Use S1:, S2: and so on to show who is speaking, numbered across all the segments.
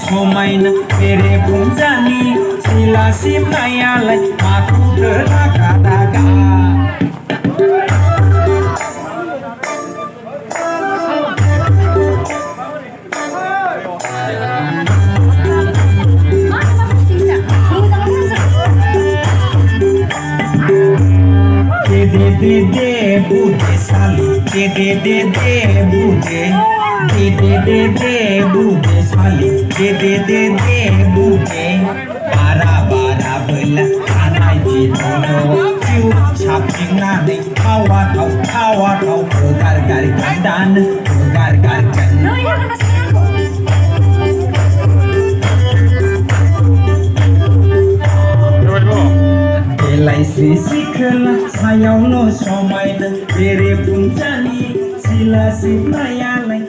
S1: Somaina mere punjani sila simnaya lai aku geragadaga de bude sali de bude de bude sali de bude bara bela anai jitono piu chapina de kawa kau gar kandan gar kan Elai sikala sayau no somaina bere punjani sila simaya lai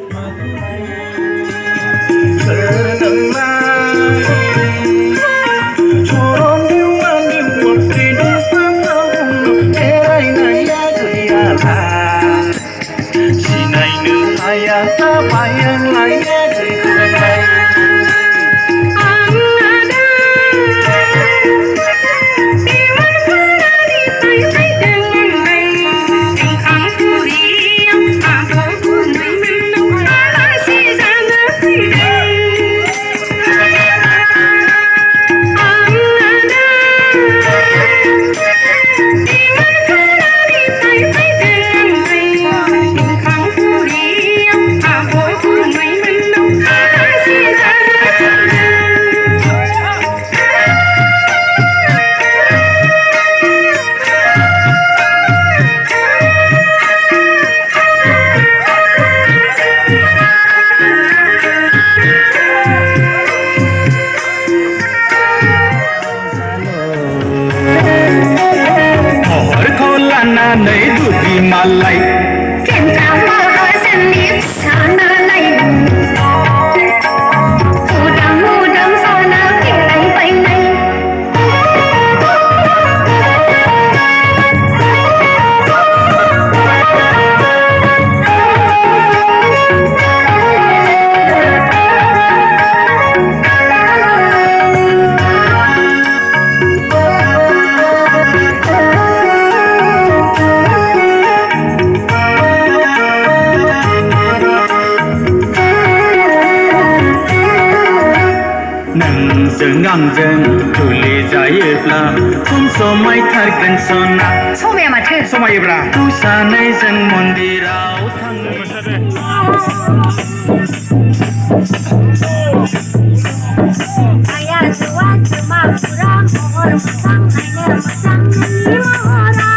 S1: Ngangjeng tuli jayebla kum somai tharkan sona
S2: somaya mathe
S1: somayebra tu sanai jeng mondirau thang
S2: aya suwa cuma kurang mohor musang hanya musang ni mohora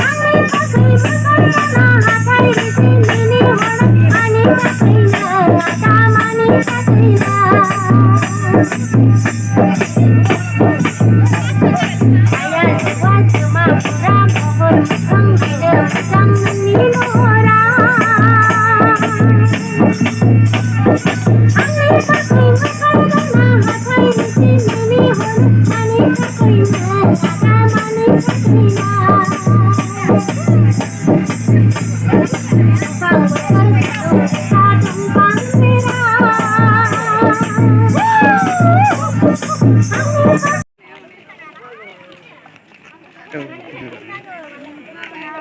S2: ani kasih berkata hatai di sini hora ani kasih Mani kasihna, ayah tua cuma pura mohon musang hanya musang ni mohora. Ani kasih berkata hatai di sini hora, ani kasihna, mani kasihna.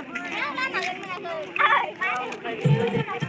S2: Hãy subscribe cho kênh Ghiền Mì Gõ để không bỏ lỡ